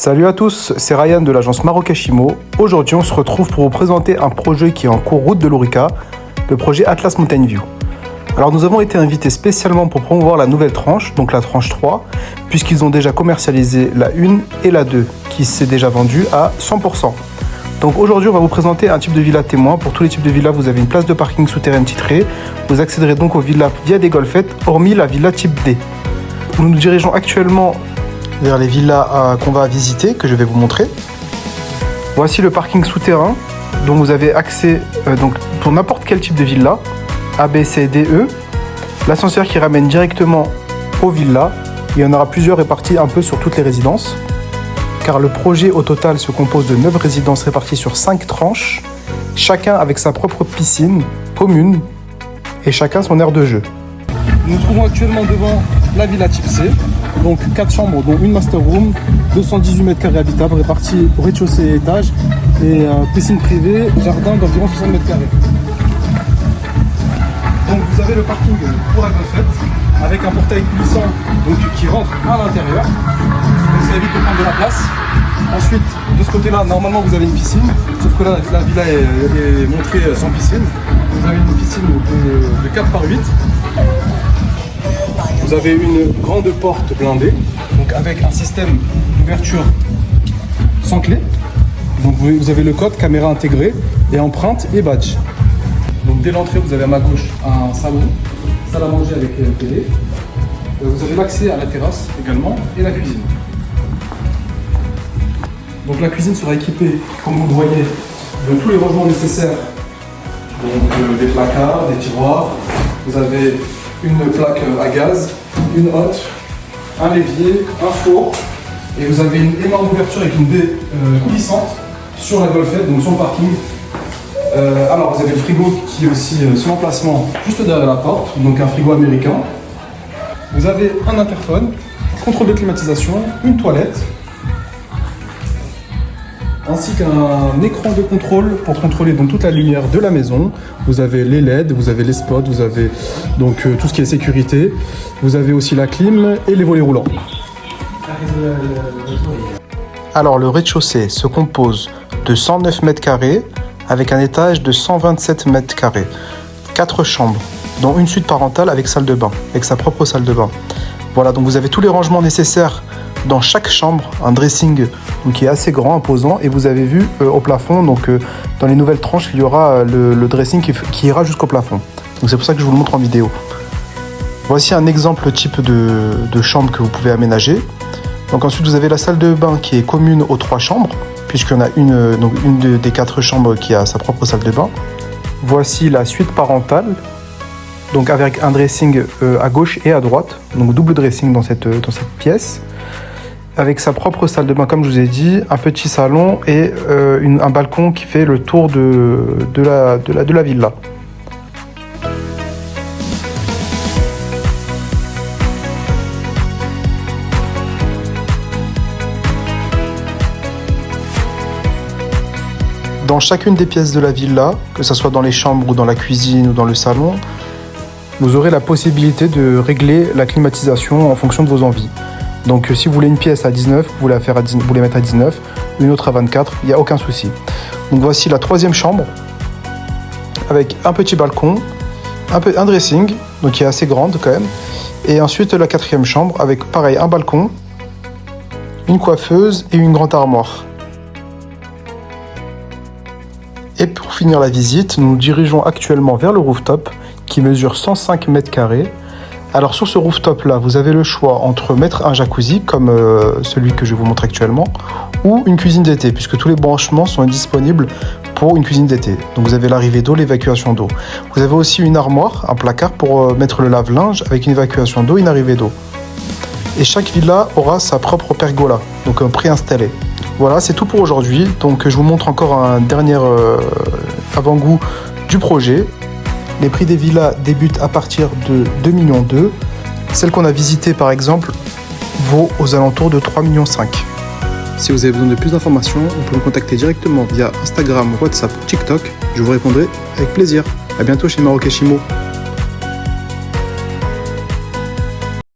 Salut à tous, c'est Ryan de l'agence Marocashimo. Aujourd'hui, on se retrouve pour vous présenter un projet qui est en cours route de l'Orica, le projet Atlas Mountain View. Alors nous avons été invités spécialement pour promouvoir la nouvelle tranche, donc la tranche 3, puisqu'ils ont déjà commercialisé la 1 et la 2, qui s'est déjà vendue à 100%. Donc aujourd'hui, on va vous présenter un type de villa témoin. Pour tous les types de villas, vous avez une place de parking souterraine titrée. Vous accéderez donc aux villas via des golfettes, hormis la villa type D. Nous nous dirigeons actuellement vers les villas qu'on va visiter, que je vais vous montrer. Voici le parking souterrain, dont vous avez accès donc pour n'importe quel type de villa, A, B, C, D, E. L'ascenseur qui ramène directement aux villas. Il y en aura plusieurs répartis un peu sur toutes les résidences, car le projet au total se compose de 9 résidences réparties sur 5 tranches, chacun avec sa propre piscine commune et chacun son aire de jeu. Nous nous trouvons actuellement devant la villa type C, donc 4 chambres dont une master room, 218 m² habitables répartis au rez-de-chaussée et étage, et piscine privée, jardin d'environ 60 m². Donc vous avez le parking pour la golfette avec un portail coulissant donc, qui rentre à l'intérieur, donc ça évite de prendre de la place. Ensuite, de ce côté-là, normalement vous avez une piscine, sauf que là la villa est montrée sans piscine. Vous avez une piscine de 4 par 8. Vous avez une grande porte blindée, donc avec un système d'ouverture sans clé. Donc vous avez le code, caméra intégrée, et empreinte et badge. Donc dès l'entrée, vous avez à ma gauche un salon, salle à manger avec une télé. Vous avez l'accès à la terrasse également et la cuisine. Donc la cuisine sera équipée, comme vous le voyez, de tous les rangements nécessaires. Donc des placards, des tiroirs. Vous avez une plaque à gaz, une hotte, un l'évier, un four, et vous avez une énorme ouverture avec une baie coulissante sur la golfette, donc sur le parking. Alors vous avez le frigo qui est aussi sur l'emplacement juste derrière la porte, donc un frigo américain. Vous avez un interphone, contrôle de climatisation, une toilette, ainsi qu'un écran de contrôle pour contrôler donc toute la lumière de la maison. Vous avez les LED, vous avez les spots, vous avez donc tout ce qui est sécurité. Vous avez aussi la clim et les volets roulants. Alors le rez-de-chaussée se compose de 109 m² avec un étage de 127 m². 4 chambres, dont une suite parentale avec salle de bain, avec sa propre salle de bain. Voilà, donc vous avez tous les rangements nécessaires dans chaque chambre, un dressing donc, qui est assez grand, imposant, et vous avez vu au plafond, donc dans les nouvelles tranches, il y aura le dressing qui ira jusqu'au plafond. Donc c'est pour ça que je vous le montre en vidéo. Voici un exemple type de chambre que vous pouvez aménager. Donc ensuite vous avez la salle de bain qui est commune aux 3 chambres, puisqu'il y en a une des 4 chambres qui a sa propre salle de bain. Voici la suite parentale, donc avec un dressing à gauche et à droite, donc double dressing dans cette pièce, avec sa propre salle de bain comme je vous ai dit, un petit salon et un balcon qui fait le tour de la villa. Dans chacune des pièces de la villa, que ce soit dans les chambres ou dans la cuisine ou dans le salon, vous aurez la possibilité de régler la climatisation en fonction de vos envies. Donc si vous voulez une pièce à 19, vous voulez mettre à 19, une autre à 24, il n'y a aucun souci. Donc voici la 3e chambre, avec un petit balcon, un dressing, donc qui est assez grande quand même, et ensuite la 4e chambre, avec pareil un balcon, une coiffeuse et une grande armoire. Et pour finir la visite, nous nous dirigeons actuellement vers le rooftop, qui mesure 105 m². Alors sur ce rooftop là, vous avez le choix entre mettre un jacuzzi comme celui que je vous montre actuellement ou une cuisine d'été, puisque tous les branchements sont disponibles pour une cuisine d'été. Donc vous avez l'arrivée d'eau, l'évacuation d'eau. Vous avez aussi une armoire, un placard pour mettre le lave-linge avec une évacuation d'eau, une arrivée d'eau. Et chaque villa aura sa propre pergola, donc préinstallée. Voilà, c'est tout pour aujourd'hui. Donc je vous montre encore un dernier avant-goût du projet. Les prix des villas débutent à partir de 2,2 millions. Celle qu'on a visitée par exemple vaut aux alentours de 3,5 millions. Si vous avez besoin de plus d'informations, vous pouvez me contacter directement via Instagram, WhatsApp ou TikTok. Je vous répondrai avec plaisir. A bientôt chez Marocashimo.